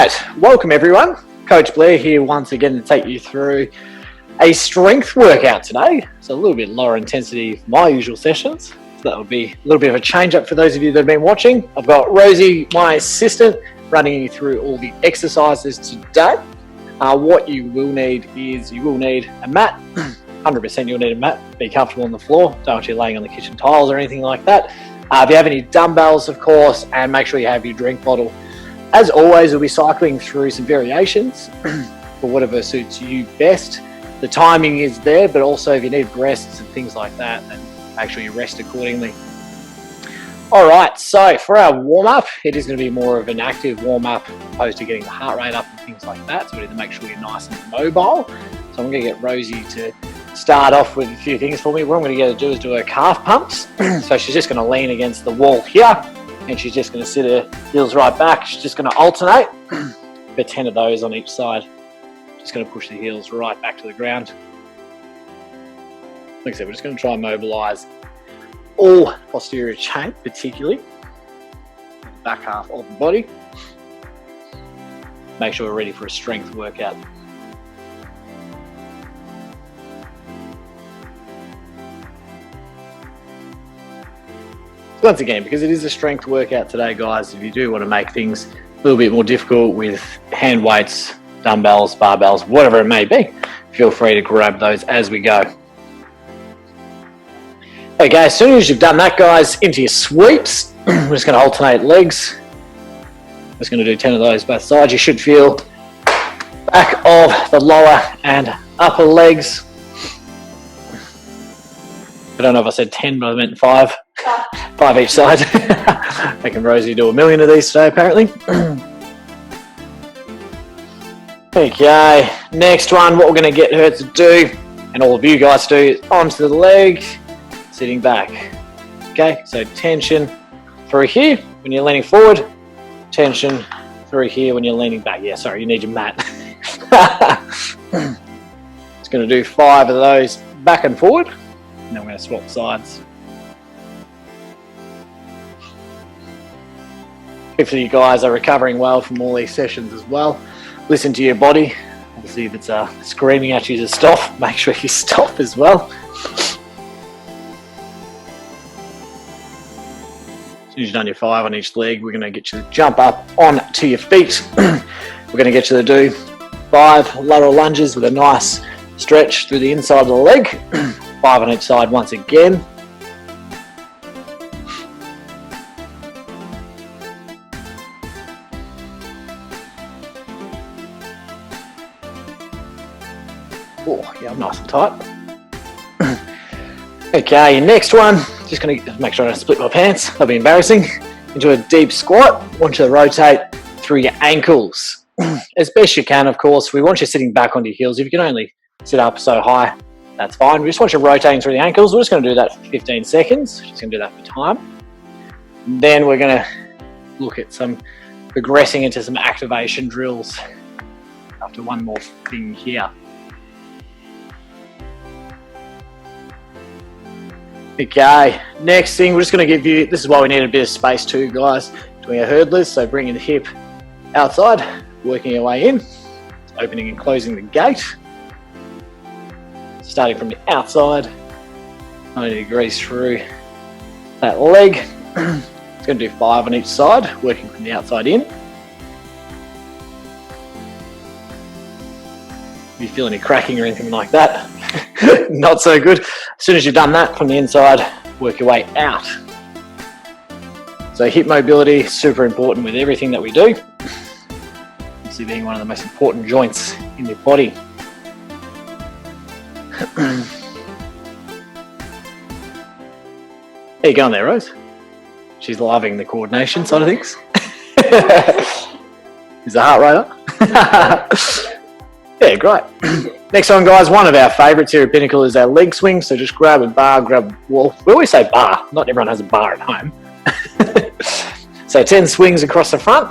Right, welcome everyone. Coach Blair here once again to take you through a strength workout today. It's a little bit lower intensity for my usual sessions. So that would be a little bit of a change up for those of you that have been watching. I've got Rosie, my assistant, running you through all the exercises today. What you will need is you will need a mat. 100% you'll need a mat. Be comfortable on the floor. Don't want you laying on the kitchen tiles or anything like that. If you have any dumbbells, of course, and make sure you have your drink bottle. As always, we'll be cycling through some variations for whatever suits you best. The timing is there, but also if you need rests and things like that, then make sure you rest accordingly. All right, so for our warm-up, it is going to be more of an active warm-up opposed to getting the heart rate up and things like that. So we need to make sure you're nice and mobile. So I'm going to get Rosie to start off with a few things for me. What I'm going to get her to do is do her calf pumps. So she's just going to lean against the wall here. And she's just going to sit her heels right back. She's just going to alternate for 10 of those on each side. Just going to push the heels right back to the ground. Like I said, we're just going to try and mobilize all posterior chain, particularly the back half of the body. Make sure we're ready for a strength workout. Once again, because it is a strength workout today, guys, if you do want to make things a little bit more difficult with hand weights, dumbbells, barbells, whatever it may be, feel free to grab those as we go. Okay, as soon as you've done that, guys, into your sweeps, we're just going to alternate legs. Just going to do 10 of those both sides. You should feel back of the lower and upper legs. I don't know if I said 10, but I meant 5. 5 each side. Making Rosie do 1,000,000 of these today, apparently. Okay, next one, what we're going to get her to do, and all of you guys do, is arms to the leg, sitting back. Okay, so tension through here when you're leaning forward, tension through here when you're leaning back. Yeah, sorry, you need your mat. Just going to do 5 of those back and forward, and then we're going to swap sides. Hopefully you guys are recovering well from all these sessions as well. Listen to your body. Obviously if it's screaming at you to stop, make sure you stop as well. As soon as you've done your 5 on each leg, we're going to get you to jump up onto your feet. We're going to get you to do 5 lateral lunges with a nice stretch through the inside of the leg. 5 on each side once again. Oh, yeah, I'm nice and tight. Okay, next one, just going to make sure I don't split my pants, that'll be embarrassing. Into a deep squat, want you to rotate through your ankles. As best you can, of course. We want you sitting back onto your heels. If you can only sit up so high, that's fine. We just want you rotating through the ankles. We're just going to do that for 15 seconds. Just going to do that for time. Then we're going to look at progressing into some activation drills after one more thing here. Okay, next thing, we're just going to give you, this is why we need a bit of space too, guys, doing a hurdlers. So bringing the hip outside, working our way in, opening and closing the gate. Starting from the outside, 90 degrees through that leg. It's going to do 5 on each side, working from the outside in. If you feel any cracking or anything like that, not so good. As soon as you've done that from the inside, work your way out. So hip mobility, super important with everything that we do. Obviously being one of the most important joints in your body. How you going there, Rose? She's loving the coordination side of things. Is the heart rate up? Yeah, great. Next one, guys, one of our favourites here at Pinnacle is our leg swing. So just grab a bar, grab a wall. We always say bar. Not everyone has a bar at home. So 10 swings across the front.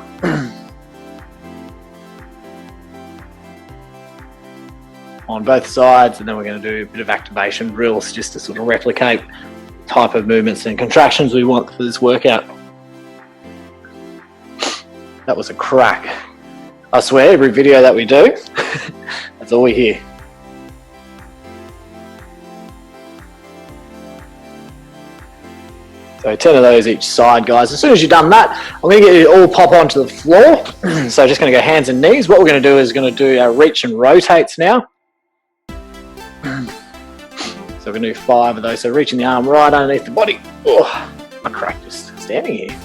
On both sides, and then we're going to do a bit of activation drills just to sort of replicate the type of movements and contractions we want for this workout. That was a crack. I swear, every video that we do, that's all we hear. So 10 of those each side, guys. As soon as you've done that, I'm going to get you all pop onto the floor. So just going to go hands and knees. What we're going to do is going to do our reach and rotates now. So we're going to do 5 of those. So reaching the arm right underneath the body. Oh, my crack just standing here.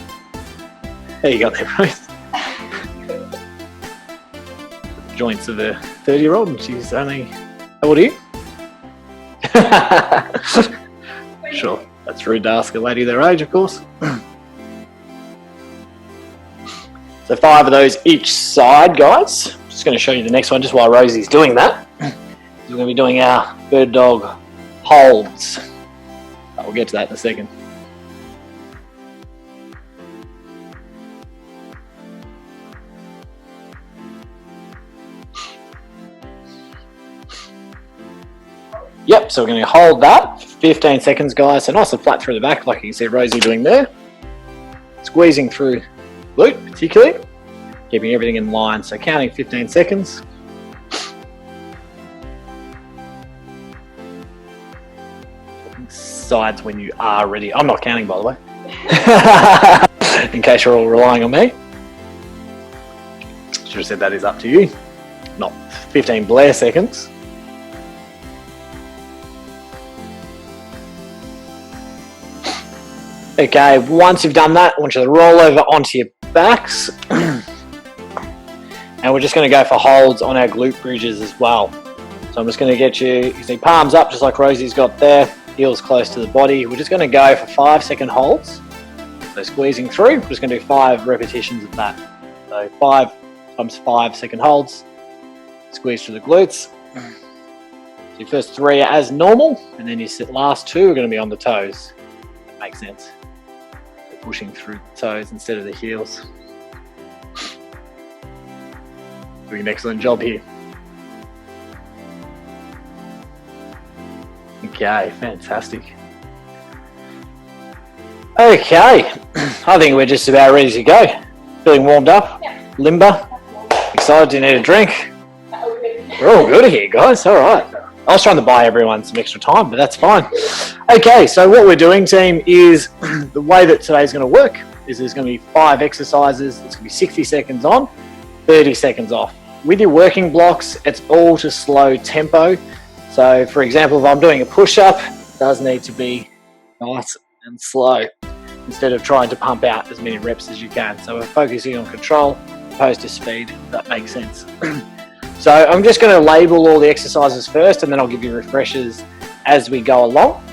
There you go there, Rose. Joints of a 30-year-old, and she's only, how old are you? Sure. That's rude to ask a lady their age, of course. So 5 of those each side, guys. Just going to show you the next one just while Rosie's doing that. We're going to be doing our bird dog holds. We'll get to that in a second. Yep, so we're going to hold that for 15 seconds, guys. So nice and flat through the back, like you can see Rosie doing there. Squeezing through glute, particularly. Keeping everything in line, so counting 15 seconds. Sides when you are ready. I'm not counting, by the way. In case you're all relying on me. Should have said that is up to you. Not 15 Blair seconds. Okay, once you've done that, I want you to roll over onto your backs. And we're just going to go for holds on our glute bridges as well. So I'm just going to get you can see palms up just like Rosie's got there, heels close to the body. We're just going to go for 5-second holds. So squeezing through, we're just going to do 5 repetitions of that. So 5 times 5-second holds, squeeze through the glutes. So your first 3 are as normal, and then your last 2 are going to be on the toes. That makes sense. Pushing through the toes instead of the heels. Doing an excellent job here. Okay, fantastic. Okay, I think we're just about ready to go. Feeling warmed up? Yeah. Limber? Excited to need a drink? We're all good here, guys. All right. I was trying to buy everyone some extra time, but that's fine. Okay, so what we're doing, team, is the way that today's going to work is there's going to be 5 exercises. It's going to be 60 seconds on, 30 seconds off. With your working blocks, it's all to slow tempo. So, for example, if I'm doing a push-up, it does need to be nice and slow instead of trying to pump out as many reps as you can. So we're focusing on control opposed to speed, if that makes sense. So I'm just going to label all the exercises first, and then I'll give you refreshers as we go along.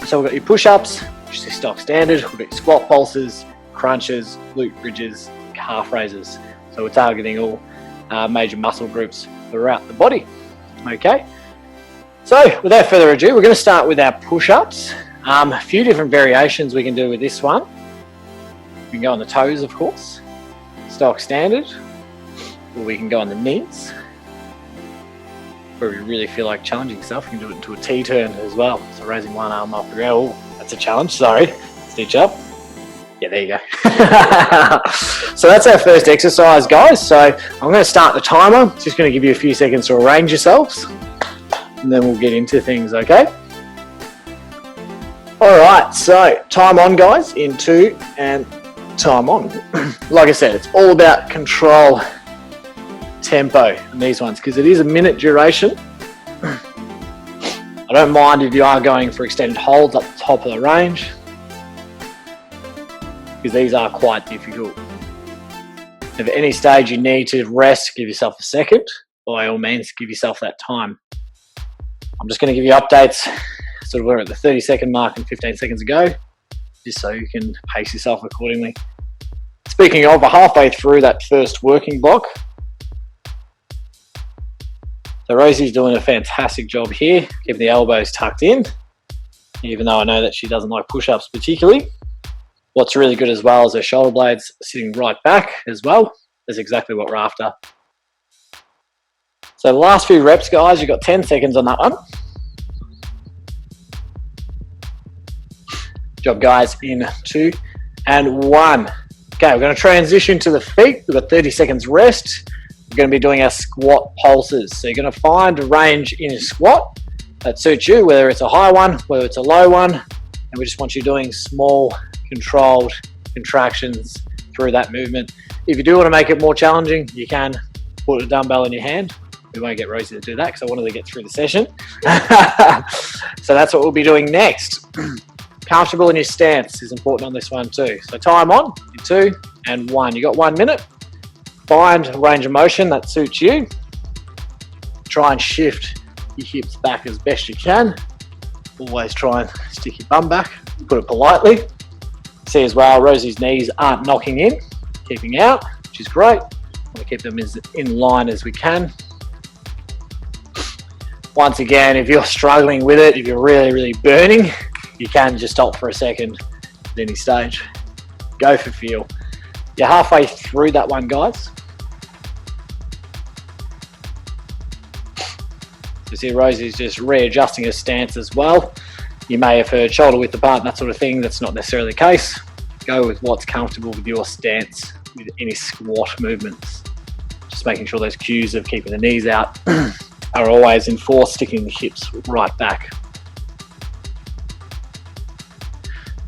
So we've got your push-ups, which is your stock standard. We've got your squat pulses, crunches, glute bridges, calf raises. So we're targeting all major muscle groups throughout the body. Okay. So without further ado, we're going to start with our push-ups. A few different variations we can do with this one. We can go on the toes, of course. Stock standard. Or we can go on the knees. Where we really feel like challenging stuff, we can do it into a T-turn as well. So raising one arm off the ground. Oh, that's a challenge, sorry. Stitch up. Yeah, there you go. So that's our first exercise, guys. So I'm going to start the timer. Just going to give you a few seconds to arrange yourselves. And then we'll get into things, okay? All right, so time on, guys, in 2 and time on. Like I said, it's all about control, tempo in these ones because it is a minute duration. I don't mind if you are going for extended holds up the top of the range because these are quite difficult. If at any stage you need to rest, give yourself a second. By all means, give yourself that time. I'm just going to give you updates. Sort of we're at the 30-second mark and 15 seconds ago, just so you can pace yourself accordingly. Speaking of, we're halfway through that first working block. So Rosie's doing a fantastic job here, keeping the elbows tucked in, even though I know that she doesn't like push-ups particularly. What's really good as well is her shoulder blades sitting right back as well. That's exactly what we're after. So the last few reps, guys, you've got 10 seconds on that one. Good job, guys, in 2 and 1. Okay, we're going to transition to the feet. We've got 30 seconds rest. we're going to be doing our squat pulses. So you're going to find a range in your squat that suits you, whether it's a high one, whether it's a low one, and we just want you doing small, controlled contractions through that movement. If you do want to make it more challenging, you can put a dumbbell in your hand. We won't get Rosie to do that because I wanted to get through the session. So that's what we'll be doing next. Comfortable in your stance is important on this one too. So time on, in 2 and 1. You got 1 minute. Find a range of motion that suits you. Try and shift your hips back as best you can. Always try and stick your bum back, put it politely. See as well, Rosie's knees aren't knocking in, keeping out, which is great. Want to keep them as in line as we can. Once again, if you're struggling with it, if you're really burning, you can just stop for a second at any stage. Go for feel. You're halfway through that one, guys. You see Rosie's just readjusting her stance as well. You may have heard shoulder width apart and that sort of thing. That's not necessarily the case. Go with what's comfortable with your stance with any squat movements. Just making sure those cues of keeping the knees out are always enforced, sticking the hips right back.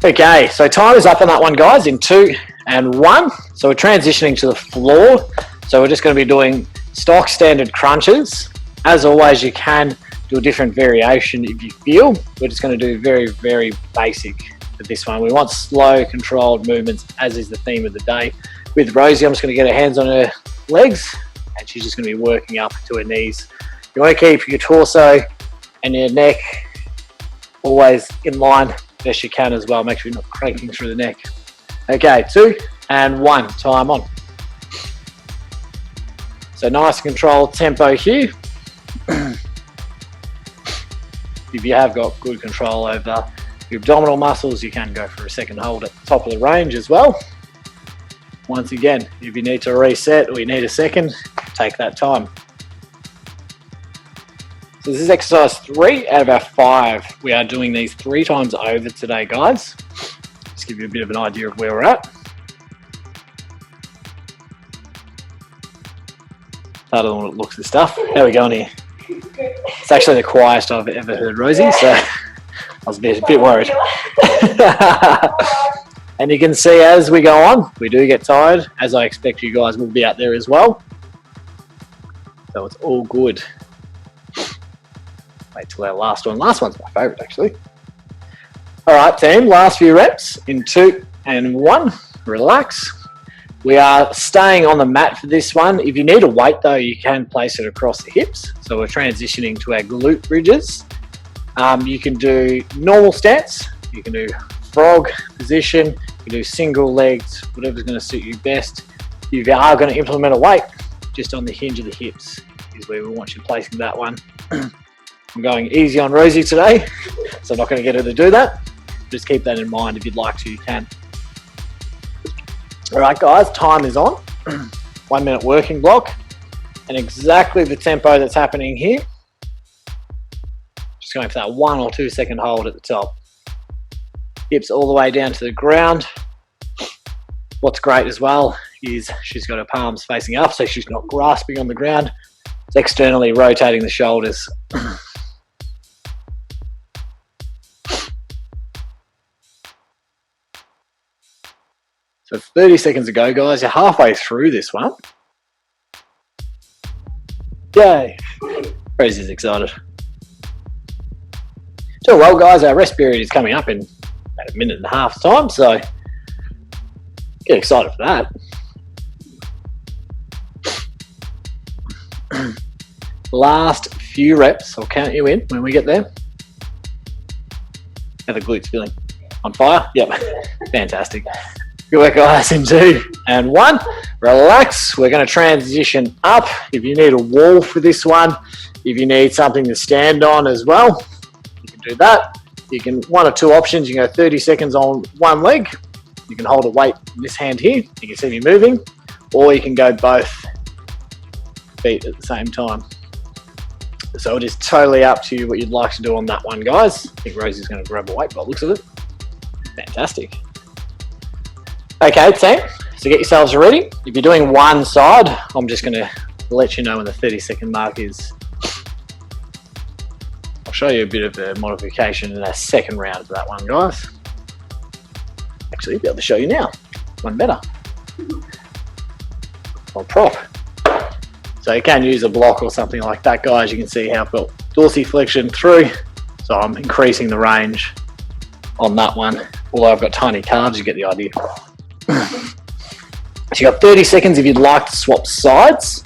Okay, so time is up on that one, guys, in 2 and 1. So we're transitioning to the floor. So we're just going to be doing stock standard crunches. As always, you can do a different variation if you feel. We're just going to do very basic for this one. We want slow, controlled movements, as is the theme of the day. With Rosie, I'm just going to get her hands on her legs, and she's just going to be working up to her knees. You want to keep your torso and your neck always in line best you can as well. Make sure you're not cranking through the neck. Okay, 2 and 1, time on. So nice controlled tempo here. If you have got good control over your abdominal muscles, you can go for a second hold at the top of the range as well. Once again, if you need to reset or you need a second, take that time. So this is exercise 3 out of our 5. We are doing these 3 times over today, guys. Just give you a bit of an idea of where we're at. Harder than what it looks and stuff. How are we going here? It's actually the quietest I've ever heard Rosie, so I was a bit worried. And you can see as we go on, we do get tired, as I expect you guys will be out there as well. So it's all good. Wait till our last one. Last one's my favourite, actually. All right, team, last few reps in 2 and 1. Relax. We are staying on the mat for this one. If you need a weight though, you can place it across the hips. So we're transitioning to our glute bridges. You can do normal stance. You can do frog position. You can do single legs, whatever's going to suit you best. If you are going to implement a weight, just on the hinge of the hips is where we want you placing that one. I'm going easy on Rosie today, so I'm not going to get her to do that. Just keep that in mind. If you'd like to, you can. All right, guys, time is on. 1 minute working block, and exactly the tempo that's happening here. Just going for that 1 or 2 second hold at the top. Hips all the way down to the ground. What's great as well is she's got her palms facing up, so she's not grasping on the ground. It's externally rotating the shoulders. So 30 seconds ago, guys, you're halfway through this one. Yay! Rosie's excited. So well, guys, our rest period is coming up in about 1.5 minutes time, so get excited for that. Last few reps, I'll count you in when we get there. How the glutes feeling? On fire? Yep, fantastic. Good work, guys, in 2 and 1. Relax. We're going to transition up. If you need a wall for this one, if you need something to stand on as well, you can do that. You can, 1 or 2 options. You can go 30 seconds on one leg. You can hold a weight in this hand here. You can see me moving. Or you can go both feet at the same time. So it is totally up to you what you'd like to do on that one, guys. I think Rosie's going to grab a weight by the looks of it. Fantastic. Okay, team, so get yourselves ready. If you're doing one side, I'm just going to let you know when the 30-second mark is. I'll show you a bit of a modification in our second round for that one, guys. Actually, I'll be able to show you now. One better. I'll prop. So you can use a block or something like that, guys. You can see how I've got dorsiflexion through. So I'm increasing the range on that one. Although I've got tiny calves, you get the idea. So you've got 30 seconds if you'd like to swap sides.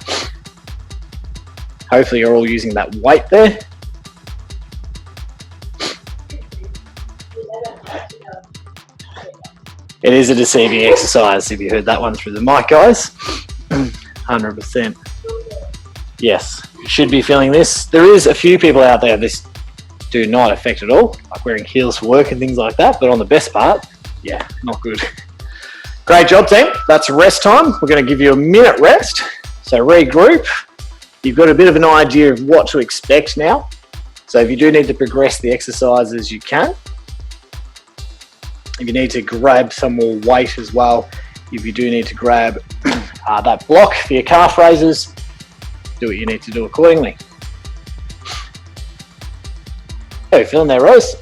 Hopefully you're all using that weight there. It is a deceiving exercise if you heard that one through the mic, guys. 100%. Yes, you should be feeling this. There is a few people out there this do not affect at all, like wearing heels for work and things like that, but on the best part, yeah, not good. Great job, team. That's rest time. We're going to give you a minute rest. So regroup. You've got a bit of an idea of what to expect now. So if you do need to progress the exercises, you can. If you need to grab some more weight as well, if you do need to grab that block for your calf raises, do what you need to do accordingly. How are you feeling there, Rose?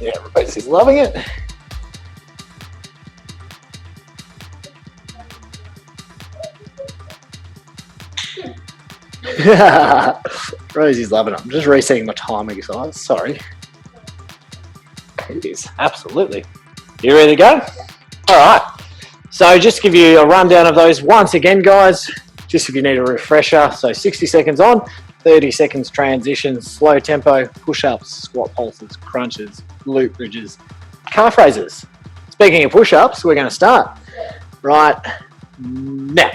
Yeah, Rosie's loving it. Rosie's loving it. I'm just resetting my timing size. Sorry. It is, absolutely. You ready to go? All right. So just to give you a rundown of those once again, guys, just if you need a refresher. So 60 seconds on, 30 seconds transition, slow tempo, push-ups, squat pulses, crunches, glute bridges, calf raises. Speaking of push-ups, we're going to start right now.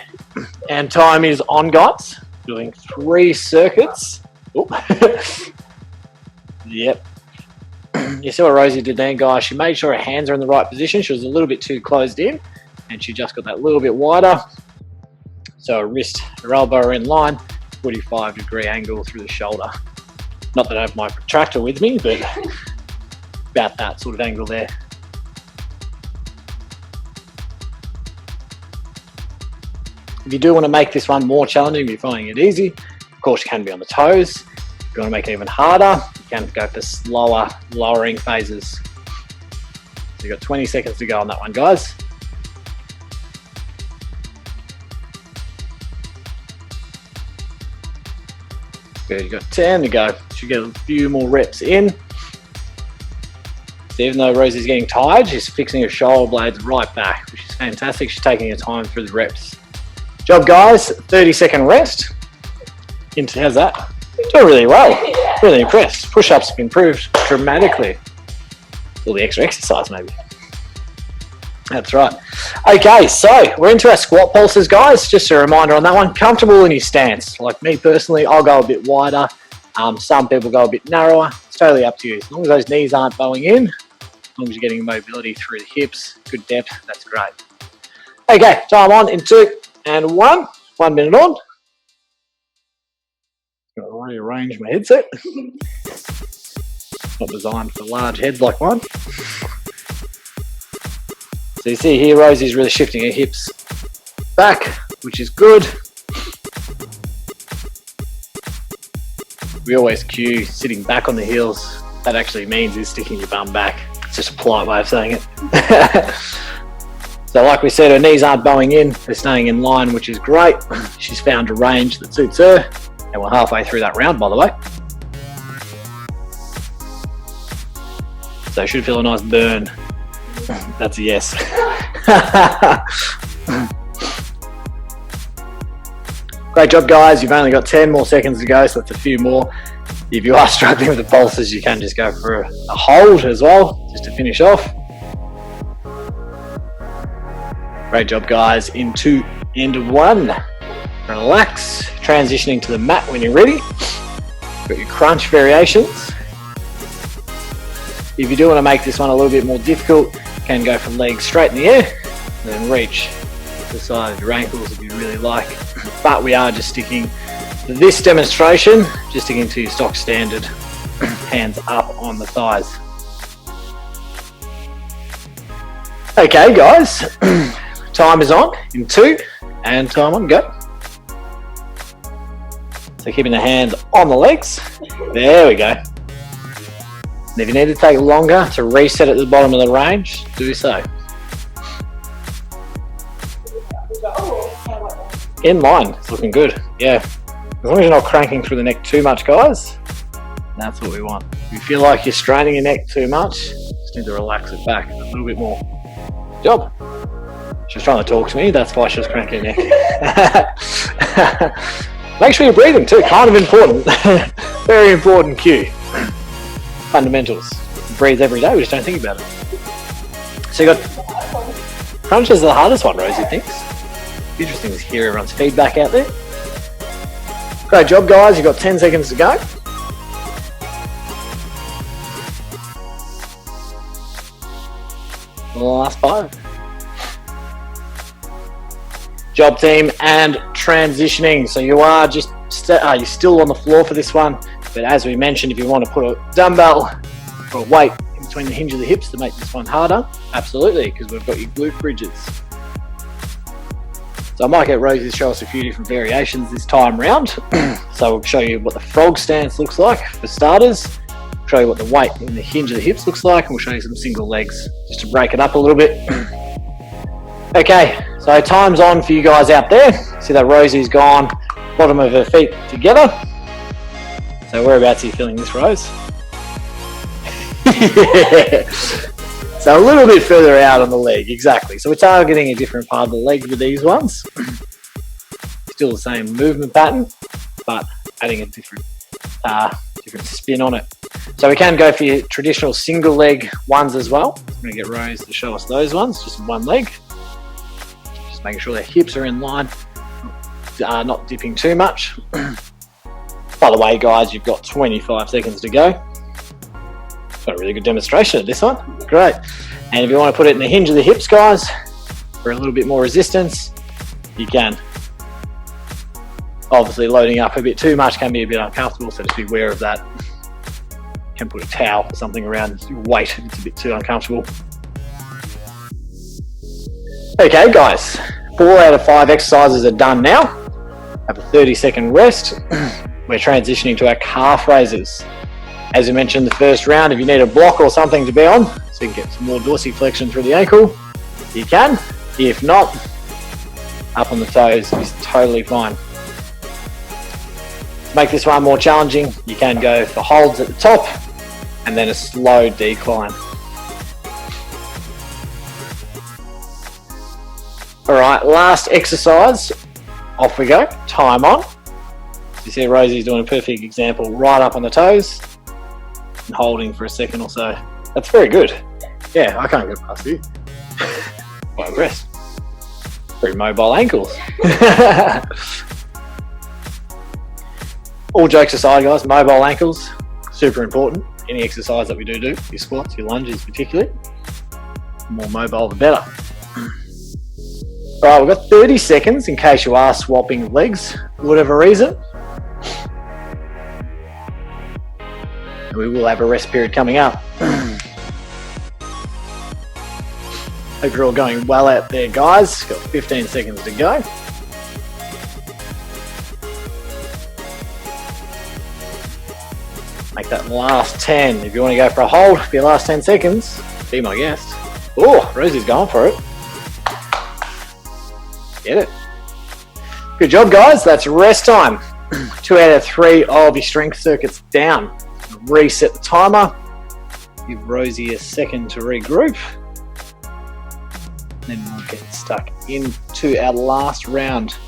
And time is on, guys. Doing 3 circuits. Yep. You see what Rosie did there, guys? She made sure her hands are in the right position. She was a little bit too closed in, and she just got that little bit wider. So her wrist, her elbow are in line, 45-degree angle through the shoulder. Not that I have my protractor with me, but about that sort of angle there. If you do want to make this one more challenging, if you're finding it easy, of course you can be on the toes. If you want to make it even harder, you can go for slower, lowering phases. So you've got 20 seconds to go on that one, guys. Good, you've got 10 to go. Should get a few more reps in. So even though Rosie's getting tired, she's fixing her shoulder blades right back, which is fantastic. She's taking her time through the reps. Job, guys. 30-second rest. How's that? Doing really well. Really impressed. Push-ups have improved dramatically. All the extra exercise, maybe. That's right. Okay, so we're into our squat pulses, guys. Just a reminder on that one. Comfortable in your stance. Like me personally, I'll go a bit wider. Some people go a bit narrower. It's totally up to you. As long as those knees aren't bowing in, as long as you're getting mobility through the hips, good depth, that's great. Okay, time on in 2 and 1. 1 minute on. Got to rearrange my headset. Not designed for large heads like mine. So you see here, Rosie's really shifting her hips back, which is good. We always cue sitting back on the heels. That actually means is sticking your bum back. It's just a polite way of saying it. So like we said, her knees aren't bowing in. They're staying in line, which is great. She's found a range that suits her. And we're halfway through that round, by the way. So should feel a nice burn. That's a yes. Great job, guys. You've only got 10 more seconds to go, so that's a few more. If you are struggling with the pulses, you can just go for a hold as well, just to finish off. Great job, guys. In 2 and 1. Relax. Transitioning to the mat when you're ready. Got your crunch variations. If you do want to make this one a little bit more difficult, you can go for legs straight in the air, and then reach the side of your ankles if you really like. But we are just sticking for this demonstration, just sticking to your stock standard, hands up on the thighs. Okay, guys, time is on in 2 and time on, go. So keeping the hands on the legs. There we go. And if you need to take longer to reset at the bottom of the range, do so. In line, it's looking good. Yeah. As long as you're not cranking through the neck too much, guys, that's what we want. If you feel like you're straining your neck too much, just need to relax it back a little bit more. Job. She's trying to talk to me, that's why she was cranking her neck. Make sure you're breathing too, kind of important. Very important cue. Fundamentals. Breathe every day, we just don't think about it. So you got crunch is the hardest one, Rosie thinks. Interesting to hear everyone's feedback out there. Great job, guys. You've got 10 seconds to go. The last 5. Job, team, and transitioning. So you are just you're still on the floor for this one, but as we mentioned, if you want to put a dumbbell or a weight in between the hinge of the hips to make this one harder, absolutely, because we've got your glute bridges. So I might get Rosie to show us a few different variations this time round. So we'll show you what the frog stance looks like for starters, show you what the weight in the hinge of the hips looks like, and we'll show you some single legs just to break it up a little bit. Okay, so time's on for you guys out there. See that Rosie's gone, bottom of her feet together. So whereabouts are you feeling this, Rose? Yeah. So a little bit further out on the leg, exactly. So we're targeting a different part of the leg with these ones. Still the same movement pattern, but adding a different spin on it. So we can go for your traditional single leg ones as well. I'm going to get Rose to show us those ones, just one leg. Just making sure their hips are in line, not dipping too much. By the way, guys, you've got 25 seconds to go. Got a really good demonstration of this one. Great. And if you want to put it in the hinge of the hips, guys, for a little bit more resistance, you can. Obviously, loading up a bit too much can be a bit uncomfortable, so just be aware of that. You can put a towel or something around your weight if it's a bit too uncomfortable. Okay, guys, 4 out of 5 exercises are done now. Have a 30-second rest. We're transitioning to our calf raises. As we mentioned in the first round, if you need a block or something to be on, so you can get some more dorsiflexion through the ankle, you can. If not, up on the toes is totally fine. To make this one more challenging, you can go for holds at the top and then a slow decline. All right, last exercise. Off we go. Time on. You see Rosie's doing a perfect example, right up on the toes and holding for a second or so. That's very good. Yeah, I can't get past you. Quite impressed. Very mobile ankles. All jokes aside, guys, mobile ankles, super important. Any exercise that we do, your squats, your lunges particularly, the more mobile the better. All right, we've got 30 seconds in case you are swapping legs for whatever reason. And we will have a rest period coming up. Hope you're all going well out there, guys. Got 15 seconds to go. Make that last 10. If you want to go for a hold for your last 10 seconds, be my guest. Oh, Rosie's going for it. Get it. Good job, guys. That's rest time. 2 out of 3 of your strength circuits down. Reset the timer. Give Rosie a second to regroup. Then we'll get stuck into our last round.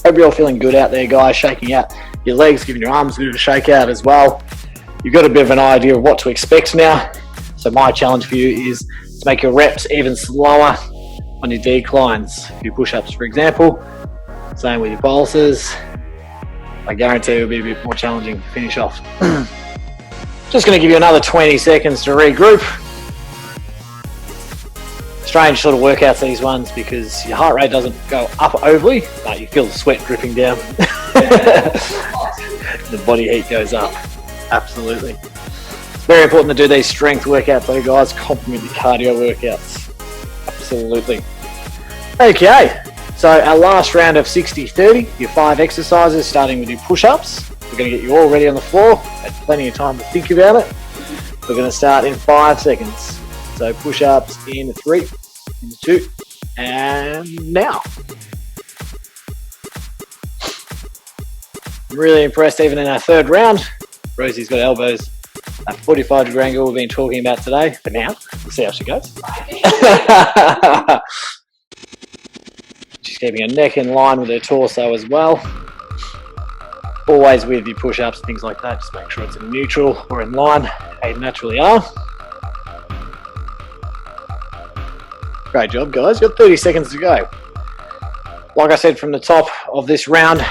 Hope you're all feeling good out there, guys. Shaking out your legs, giving your arms a bit of a shake out as well. You've got a bit of an idea of what to expect now. So my challenge for you is to make your reps even slower on your declines. Your push-ups, for example. Same with your pulses. I guarantee it'll be a bit more challenging to finish off. Just going to give you another 20 seconds to regroup. Strange sort of workouts, these ones, because your heart rate doesn't go up overly, but you feel the sweat dripping down. The body heat goes up. Absolutely. It's very important to do these strength workouts, though, guys. Complement your cardio workouts. Absolutely. Okay. So our last round of 60-30, your 5 exercises, starting with your push-ups. We're going to get you all ready on the floor. Had plenty of time to think about it. We're going to start in 5 seconds. So push-ups in 3, in 2, and now. I'm really impressed even in our third round. Rosie's got elbows at 45-degree angle we've been talking about today. For now, we'll see how she goes. She's keeping her neck in line with her torso as well. Always with your push-ups, things like that, just make sure it's in neutral or in line, how you naturally are. Great job, guys. You've got 30 seconds to go. Like I said from the top of this round,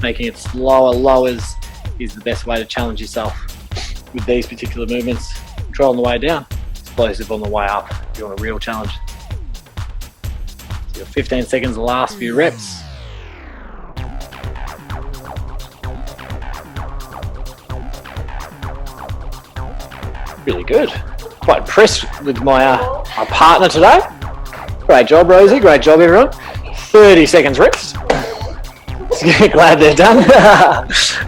making it slower lowers is the best way to challenge yourself with these particular movements. Control on the way down, explosive on the way up if you want a real challenge. So you've got 15 seconds the last few reps. Really good. Quite impressed with my partner today. Great job, Rosie. Great job, everyone. 30 seconds reps. Glad they're done.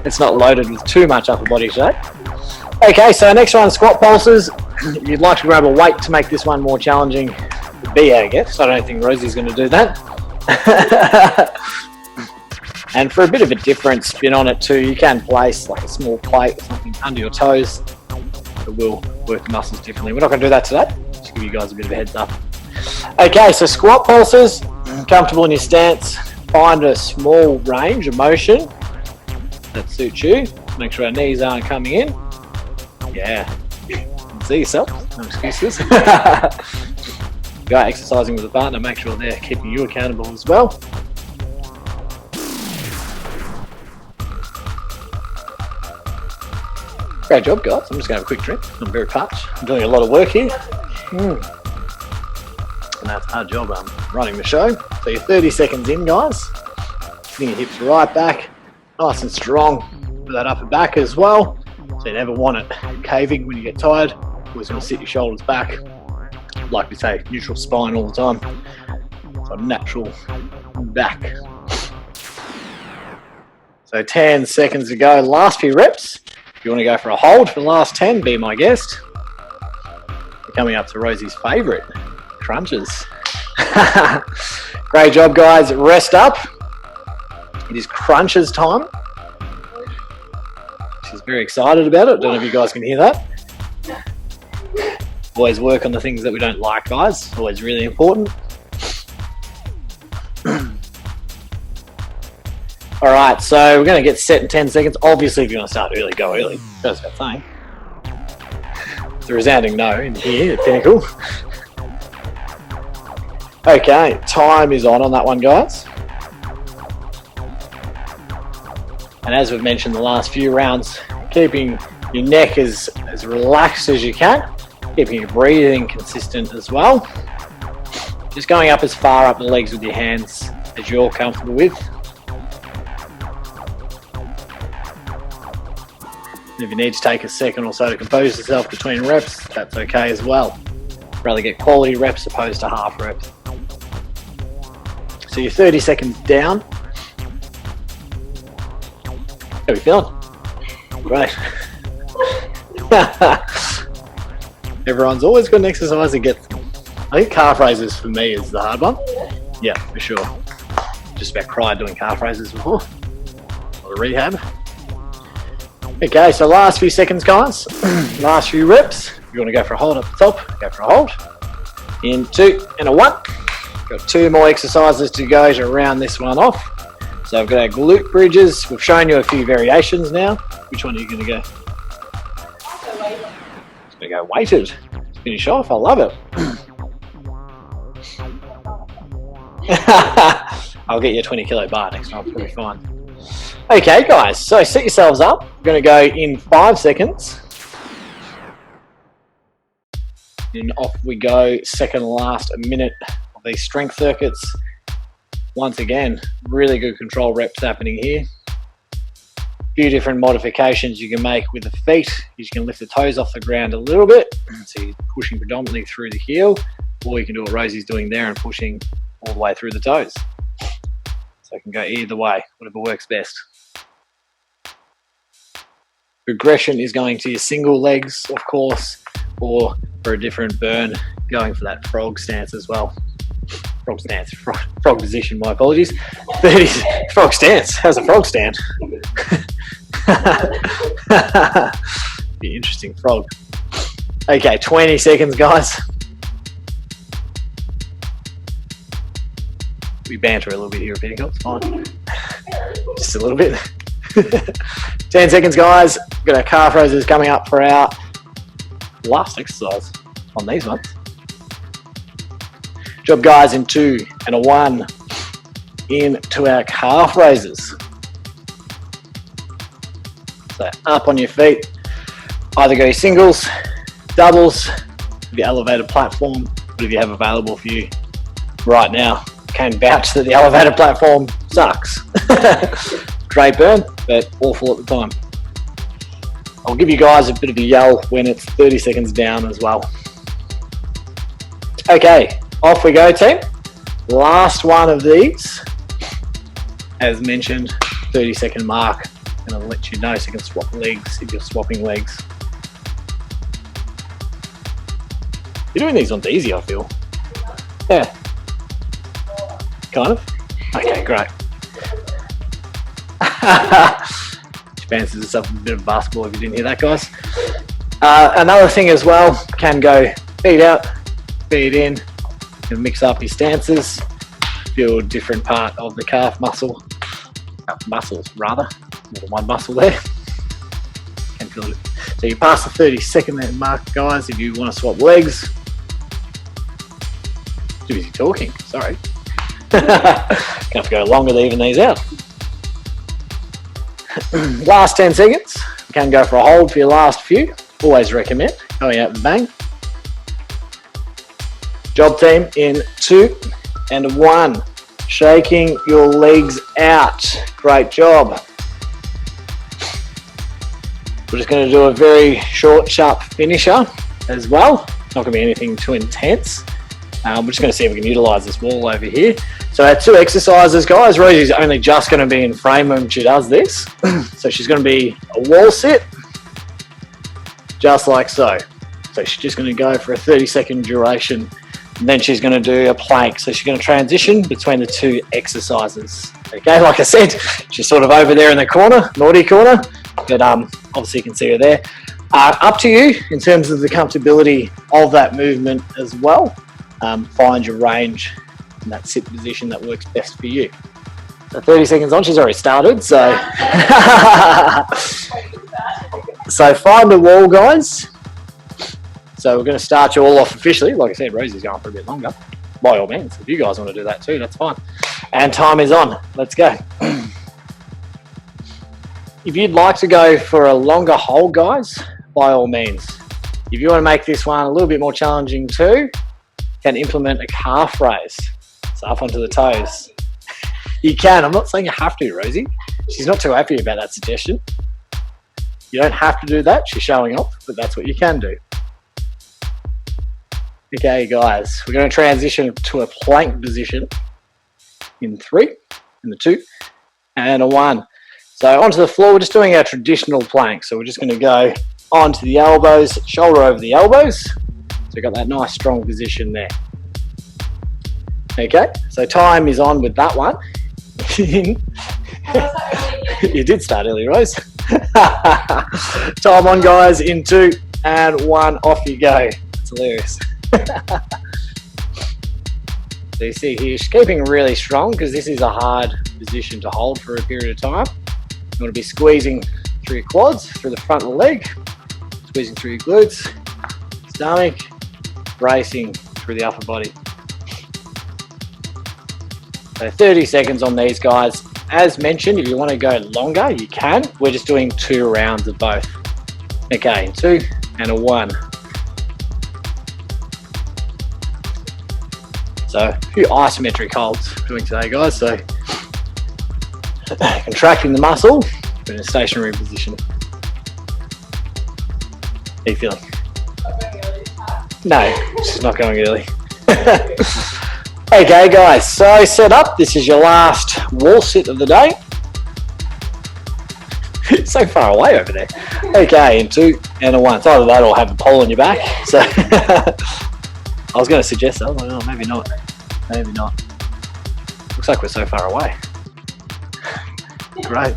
It's not loaded with too much upper body today. Okay, so next one, squat pulses. You'd like to grab a weight to make this one more challenging. Be, I guess. I don't think Rosie's going to do that. And for a bit of a different spin on it too, you can place like a small plate or something under your toes. It will work the muscles differently. We're not going to do that today. Just give you guys a bit of a heads up. Okay, so squat pulses. Comfortable in your stance. Find a small range of motion that suits you. Make sure our knees aren't coming in. Yeah. See yourself. No excuses. Go exercising with a partner. Make sure they're keeping you accountable as well. Great job, guys. I'm just going to have a quick drink. I'm very parched. I'm doing a lot of work here. And that's our job. I'm running the show. So you're 30 seconds in, guys. Bring your hips right back. Nice and strong with that upper back as well. So you never want it caving when you get tired. Always want to sit your shoulders back. Like we say, neutral spine all the time. So natural back. So 10 seconds to go. Last few reps. If you want to go for a hold for the last 10, be my guest. We're coming up to Rosie's favourite, crunches. Great job, guys. Rest up. It is crunches time. She's very excited about it. Don't know if you guys can hear that. Always work on the things that we don't like, guys. Always really important. All right, so we're going to get set in 10 seconds. Obviously, if you want to start early, go early. Goes without saying. It's a resounding no in here at Pinnacle. Okay, time is on that one, guys. And as we've mentioned the last few rounds, keeping your neck as relaxed as you can, keeping your breathing consistent as well. Just going up as far up the legs with your hands as you're comfortable with. If you need to take a second or so to compose yourself between reps, that's okay as well. Rather get quality reps opposed to half reps. So you're 30 seconds down. How are you feeling? Great. Everyone's always got an exercise that gets them. I think calf raises for me is the hard one. Yeah, for sure. Just about cried doing calf raises before. A lot of rehab. Okay, so last few seconds, guys. Last few reps. If you want to go for a hold up the top, go for a hold. In 2 and a 1. Got 2 more exercises to go to round this one off. So I've got our glute bridges. We've shown you a few variations now. Which one are you going to go? I'm going to go weighted. Finish off. I love it. I'll get you a 20 kilo bar next time. It'll be fine. Okay, guys. So set yourselves up. We're going to go in 5 seconds. And off we go. Second last minute of these strength circuits. Once again, really good control reps happening here. A few different modifications you can make with the feet. You can lift the toes off the ground a little bit. So you're pushing predominantly through the heel. Or you can do what Rosie's doing there and pushing all the way through the toes. So it can go either way, whatever works best. Progression is going to your single legs, of course, or for a different burn, going for that frog stance as well. Frog stance, frog position, my apologies. 30, frog stance, how's a frog stand? Be interesting frog. Okay, 20 seconds, guys. We banter a little bit here at Pentecost, it's fine. Just a little bit. 10 seconds, guys. Got our calf raises coming up for our last exercise on these ones. Job, guys, in 2 and a 1 into our calf raises. So up on your feet. Either go singles, doubles, the elevated platform, whatever you have available for you right now. Can vouch that the elevated platform sucks. Great burn, but awful at the time. I'll give you guys a bit of a yell when it's 30 seconds down as well. Okay, off we go, team. Last one of these. As mentioned, 30-second mark. And I'll let you know so you can swap legs if you're swapping legs. You're doing these ones easy, I feel. Yeah. Kind of? Okay, great. She fancies herself a bit of basketball if you didn't hear that, guys. Another thing as well, can go feet out, feet in, and mix up your stances. Feel a different part of the calf muscle. Muscles, rather. More than one muscle there. Can feel it. So you pass the 30-second mark, guys, if you want to swap legs. Too busy talking, sorry. Gonna have to go longer to even these out. Last 10 seconds. You can go for a hold for your last few. Always recommend going out and bang. Job, team, in 2 and 1. Shaking your legs out. Great job. We're just going to do a very short, sharp finisher as well. Not going to be anything too intense. We're just going to see if we can utilise this wall over here. So our 2 exercises, guys. Rosie's only just going to be in frame when she does this. So she's going to be a wall sit, just like so. So she's just going to go for a 30-second duration. And then she's going to do a plank. So she's going to transition between the 2 exercises. Okay, like I said, she's sort of over there in the corner, naughty corner. But obviously you can see her there. Up to you in terms of the comfortability of that movement as well. Find your range in that sit position that works best for you. So 30 seconds on, she's already started. So, so find a wall, guys. So we're going to start you all off officially. Like I said, Rosie's going for a bit longer. By all means, if you guys want to do that too, that's fine. And time is on. Let's go. If you'd like to go for a longer hold, guys, by all means. If you want to make this one a little bit more challenging too, can implement a calf raise. So up onto the toes. You can. I'm not saying you have to, Rosie. She's not too happy about that suggestion. You don't have to do that. She's showing off, but that's what you can do. Okay, guys, we're going to transition to a plank position in 3, in the 2, and a 1. So onto the floor, we're just doing our traditional plank. So we're just going to go onto the elbows, shoulder over the elbows. So we've got that nice strong position there. Okay, so time is on with that one. You did start early, Rose. Time on, guys, in 2 and 1, off you go. That's hilarious. So you see here, she's keeping really strong because this is a hard position to hold for a period of time. You want to be squeezing through your quads, through the front of the leg, squeezing through your glutes, stomach, bracing through the upper body. So 30 seconds on these, guys. As mentioned, if you want to go longer, you can. We're just doing 2 rounds of both. Okay, 2 and a 1. So a few isometric holds doing today, guys. So contracting the muscle in a stationary position. How are you feeling? No, she's not going early. Okay, guys, so set up. This is your last wall sit of the day. So far away over there. Okay, in 2 and a 1. It's either that or have a pole on your back. So I was going to suggest that. I was like, oh, maybe not. Maybe not. Looks like we're so far away. Great.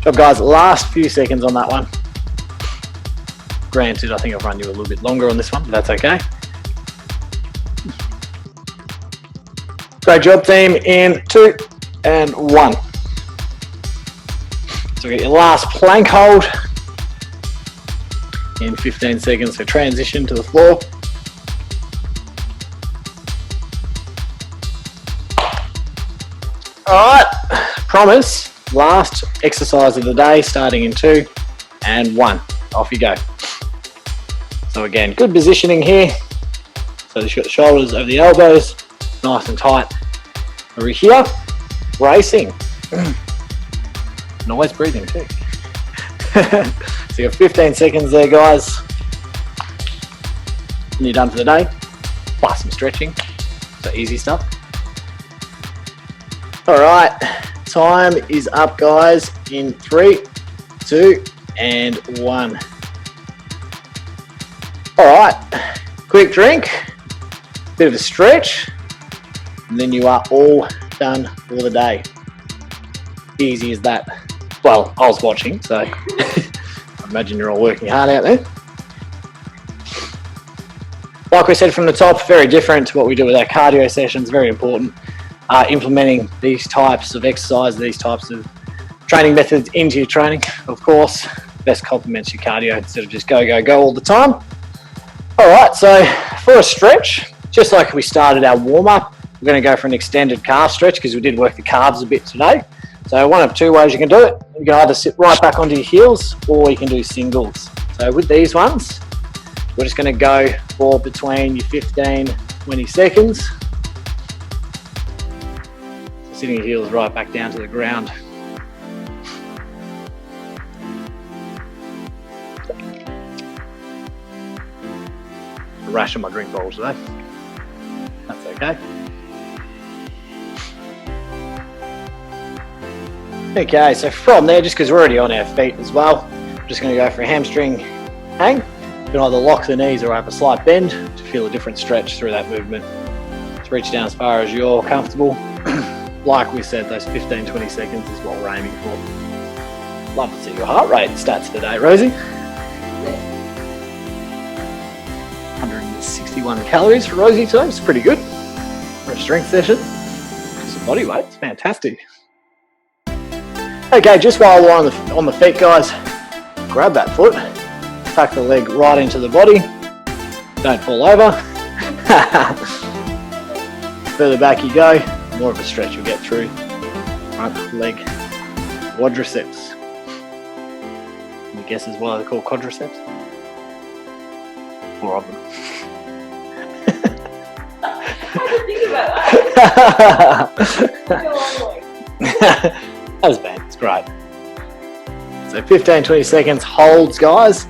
Job, guys. Last few seconds on that one. Granted, I think I've run you a little bit longer on this one, but that's okay. Great job, team. In 2 and 1. So get your last plank hold in 15 seconds for transition to the floor. All right, promise, last exercise of the day starting in 2 and 1. Off you go. So again, good positioning here. So you've got the shoulders over the elbows, nice and tight. Over here, bracing. And always breathing too. So you got 15 seconds there, guys. And you're done for the day. Plus some stretching. So easy stuff. All right, time is up, guys. In 3, 2, and 1. All right, quick drink, bit of a stretch, and then you are all done for the day. Easy as that. Well, I was watching, so I imagine you're all working hard out there. Like we said from the top, very different to what we do with our cardio sessions, very important. Implementing these types of exercise, these types of training methods into your training, of course, best complements your cardio instead of just go, go, go all the time. All right, so for a stretch, just like we started our warm-up, we're going to go for an extended calf stretch because we did work the calves a bit today. So one of 2 ways you can do it. You can either sit right back onto your heels or you can do singles. So with these ones, we're just going to go for between your 15, 20 seconds. So sitting your heels right back down to the ground. A rash on my drink bowl today. That's okay. Okay, so from there, just because we're already on our feet as well, I'm just going to go for a hamstring hang. You can either lock the knees or have a slight bend to feel a different stretch through that movement. Just reach down as far as you're comfortable. Like we said, those 15-20 seconds is what we're aiming for. Love to see your heart rate stats today, Rosie. 161 calories for Rosie today. It's pretty good for a strength session. Some body weight, it's fantastic. Okay, just while we're on the feet, guys, grab that foot, tuck the leg right into the body, don't fall over. Further back you go, more of a stretch you'll get through. Front leg quadriceps. Any guesses why they're called quadriceps? 4 of them. Think about that. That was bad, it's great. So 15-20 seconds holds, guys.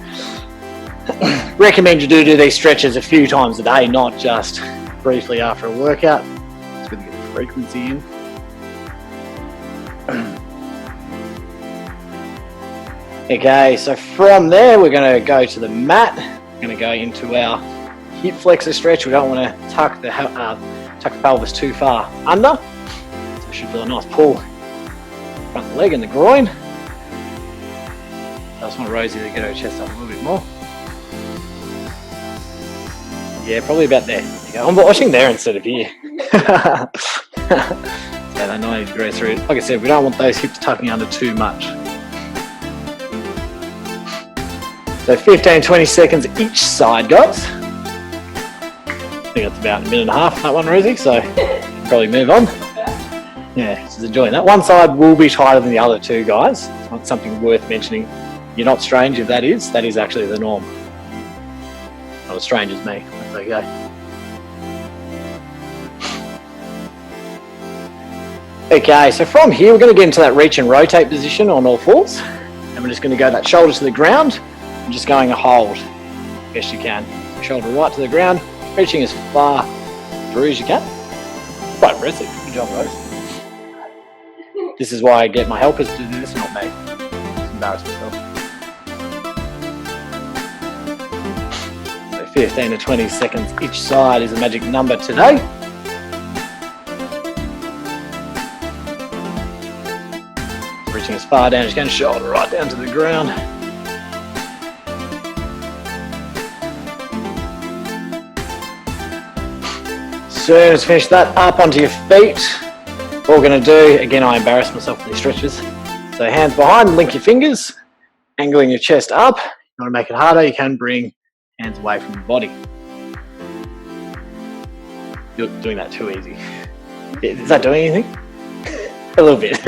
Recommend you do these stretches a few times a day, not just briefly after a workout. It's good to get the frequency in. Okay, so from there we're going to go to the mat. We're going to go into our hip flexor stretch. We don't want to tuck the pelvis too far under. So we should feel a nice pull. Front leg and the groin. I just want Rosie to get her chest up a little bit more. Yeah, probably about there. There you go. I'm watching there instead of here. So they're 90 degrees through. Like I said, we don't want those hips tucking under too much. So 15-20 seconds each side, guys. I think that's about a minute and a half, that one, Rosie, so probably move on. Yeah, just enjoying that. One side will be tighter than the other too, guys. It's not something worth mentioning. You're not strange if that is actually the norm. Not as strange as me, that's okay. Okay, so from here, we're going to get into that reach and rotate position on all fours. And we're just going to go that shoulder to the ground and just going a hold, best you can. Shoulder right to the ground, reaching as far through as you can. Quite impressive. Good job, Rose. This is why I get my helpers to do this, not me. Just embarrass myself. So 15 to 20 seconds each side is a magic number today. Reaching as far down as you can, shoulder right down to the ground. Soon as finish that, up onto your feet. What we're going to do, again, I embarrass myself with these stretches. So hands behind, link your fingers, angling your chest up. You want to make it harder, you can bring hands away from your body. You're doing that too easy. Is that doing anything? A little bit.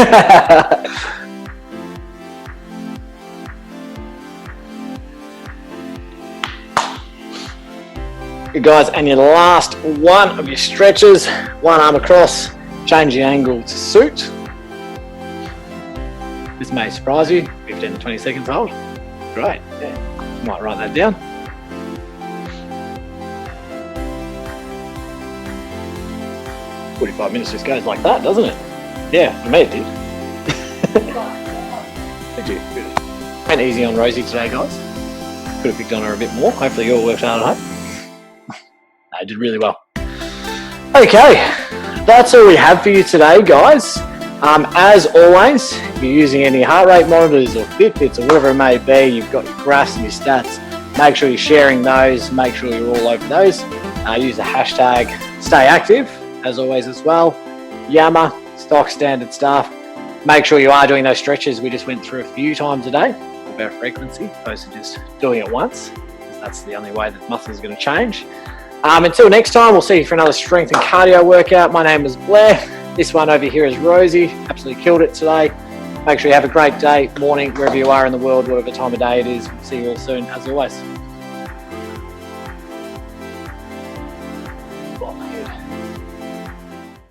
Good guys, and your last one of your stretches, one arm across, change the angle to suit. This may surprise you, 15 to 20 seconds hold. Great, yeah. Might write that down. "45 minutes just goes like that, doesn't it?" Yeah, for me it did. Did you? Good. Went easy on Rosie today, guys. Could have picked on her a bit more. Hopefully you all worked hard at home. I did really well. Okay, that's all we have for you today, guys. As always, if you're using any heart rate monitors or Fitbits or whatever it may be, you've got your graphs and your stats. Make sure you're sharing those. Make sure you're all over those. Use the hashtag Stay Active, as always as well. Yammer, stock standard stuff. Make sure you are doing those stretches we just went through a few times a day, about frequency, opposed to just doing it once, because that's the only way that muscle is going to change. Until next time, we'll see you for another strength and cardio workout. My name is Blair. This one over here is Rosie. Absolutely killed it today. Make sure you have a great day, morning, wherever you are in the world, whatever time of day it is. We'll see you all soon, as always.